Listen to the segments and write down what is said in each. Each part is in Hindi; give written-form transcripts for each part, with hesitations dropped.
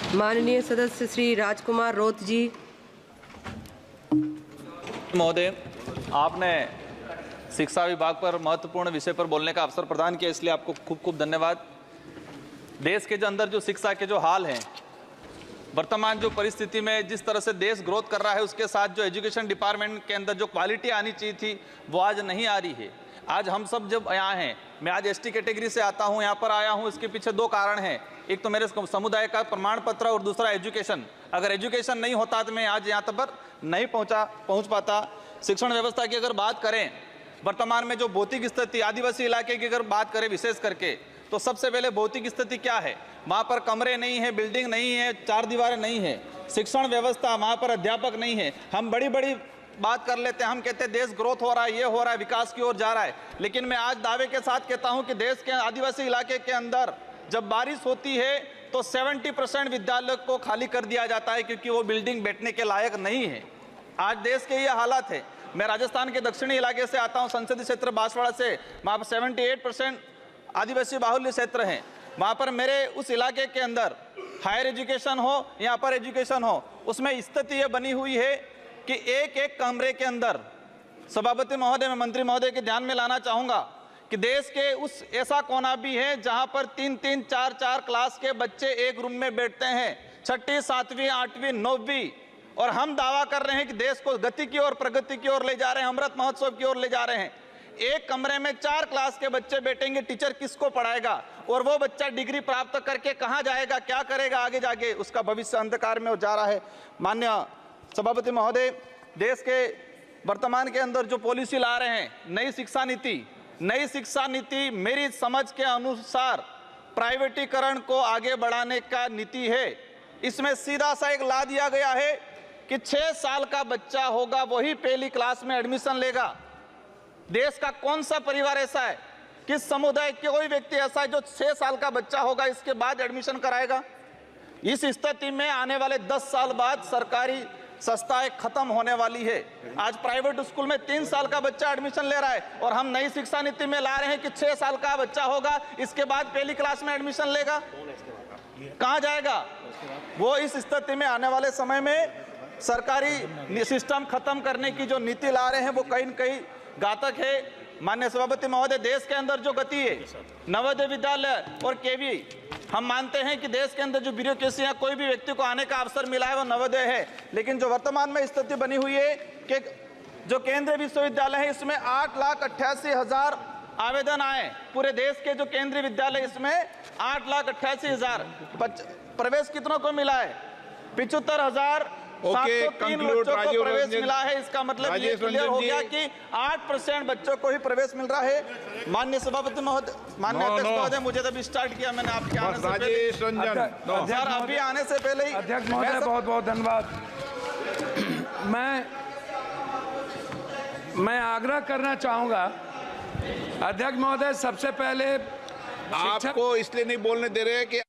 माननीय सदस्य श्री राजकुमार रोत जी। महोदय, आपने शिक्षा विभाग पर महत्वपूर्ण विषय पर बोलने का अवसर प्रदान किया, इसलिए आपको खूब खूब धन्यवाद। देश के अंदर जो शिक्षा के जो हाल हैं, वर्तमान जो परिस्थिति में जिस तरह से देश ग्रोथ कर रहा है, उसके साथ जो एजुकेशन डिपार्टमेंट के अंदर जो क्वालिटी आनी चाहिए थी वो आज नहीं आ रही है। आज हम सब जब यहाँ हैं, मैं आज एसटी कैटेगरी से आता हूँ, यहाँ पर आया हूँ, इसके पीछे दो कारण हैं। एक तो मेरे समुदाय का प्रमाण पत्र और दूसरा एजुकेशन। अगर एजुकेशन नहीं होता तो मैं आज यहाँ तक पर नहीं पहुँच पाता। शिक्षण व्यवस्था की अगर बात करें, वर्तमान में जो भौतिक स्थिति आदिवासी इलाके की अगर बात करें विशेष करके, तो सबसे पहले भौतिक स्थिति क्या है? वहाँ पर कमरे नहीं है, बिल्डिंग नहीं है, चार दीवारें नहीं है, शिक्षण व्यवस्था, वहाँ पर अध्यापक नहीं है। हम बड़ी बड़ी बात कर लेते हैं, हम कहते हैं देश ग्रोथ हो रहा है, ये हो रहा है, विकास की ओर जा रहा है, लेकिन मैं आज दावे के साथ कहता हूँ कि देश के आदिवासी इलाके के अंदर जब बारिश होती है तो 70% विद्यालय को खाली कर दिया जाता है, क्योंकि वो बिल्डिंग बैठने के लायक नहीं है। आज देश के ये हालात है। मैं राजस्थान के दक्षिणी इलाके से आता हूँ, संसदीय क्षेत्र बांसवाड़ा से। वहाँ पर 78% आदिवासी बाहुल्य क्षेत्र हैं। वहाँ पर मेरे उस इलाके के अंदर हायर एजुकेशन हो या अपर एजुकेशन हो, उसमें स्थिति ये बनी हुई है कि एक एक कमरे के अंदर, सभापति महोदय, मैं मंत्री महोदय के ध्यान में लाना चाहूँगा कि देश के उस ऐसा कोना भी है जहाँ पर 3-3, 4-4 क्लास के बच्चे एक रूम में बैठते हैं, 6वीं, 7वीं, 8वीं, 9वीं, और हम दावा कर रहे हैं कि देश को गति की ओर, प्रगति की ओर ले जा रहे हैं, अमृत महोत्सव की ओर ले जा रहे हैं। एक कमरे में 4 क्लास के बच्चे बैठेंगे, टीचर किसको पढ़ाएगा? और वो बच्चा डिग्री प्राप्त करके कहाँ जाएगा, क्या करेगा आगे जाके? उसका भविष्य अंधकार में जा रहा है। माननीय सभापति महोदय, देश के वर्तमान के अंदर जो पॉलिसी ला रहे हैं, नई शिक्षा नीति मेरी समझ के अनुसार प्राइवेटीकरण को आगे बढ़ाने का नीति है। इसमें सीधा सा एक ला दिया गया है कि 6 साल का बच्चा होगा वही पहली क्लास में एडमिशन लेगा। देश का कौन सा परिवार ऐसा है, किस समुदाय के कोई व्यक्ति ऐसा है जो 6 साल का बच्चा होगा इसके बाद एडमिशन कराएगा? इस स्थिति में आने वाले 10 साल बाद सरकारी संस्थाएं खत्म होने वाली है। आज प्राइवेट स्कूल में 3 साल का बच्चा एडमिशन ले रहा है, और हम नई शिक्षा नीति में ला रहे हैं कि 6 साल का बच्चा होगा, इसके बाद पहली क्लास में एडमिशन लेगा। कहाँ जाएगा वो? इस स्थिति में आने वाले समय में सरकारी सिस्टम खत्म करने की जो नीति ला रहे हैं वो कहीं न कहीं घातक है। माननीय सभापति महोदय, देश के अंदर जो गति है, नवोदय विद्यालय और केवी, हम मानते हैं कि देश के अंदर जो ब्यूरोक्रेसी है, कोई भी व्यक्ति को आने का अवसर मिला है वो नवोदय है, लेकिन जो वर्तमान में स्थिति बनी हुई है कि जो केंद्रीय विश्वविद्यालय है, इसमें 8,88,000 आवेदन आए। पूरे देश के जो केंद्रीय विद्यालय, इसमें 8,88,000। प्रवेश कितनों को मिला है? 75,703 बच्चों को प्रवेश मिला है। इसका मतलब ये क्लियर हो गया कि 8% बच्चों को ही प्रवेश मिल रहा है। माननीय सभापति महोदय, माननीय अध्यक्ष महोदय, मुझे तब स्टार्ट किया मैंने आपके आने से पहले, अभी आने से पहले ही। अध्यक्ष महोदय, बहुत बहुत धन्यवाद। मैं आग्रह करना चाहूंगा अध्यक्ष महोदय, सबसे पहले आपको इसलिए नहीं बोलने दे रहे कि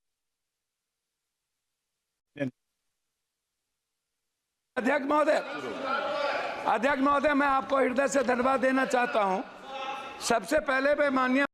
अध्यक्ष महोदय, मैं आपको हृदय से धन्यवाद देना चाहता हूं। सबसे पहले मैं माननीय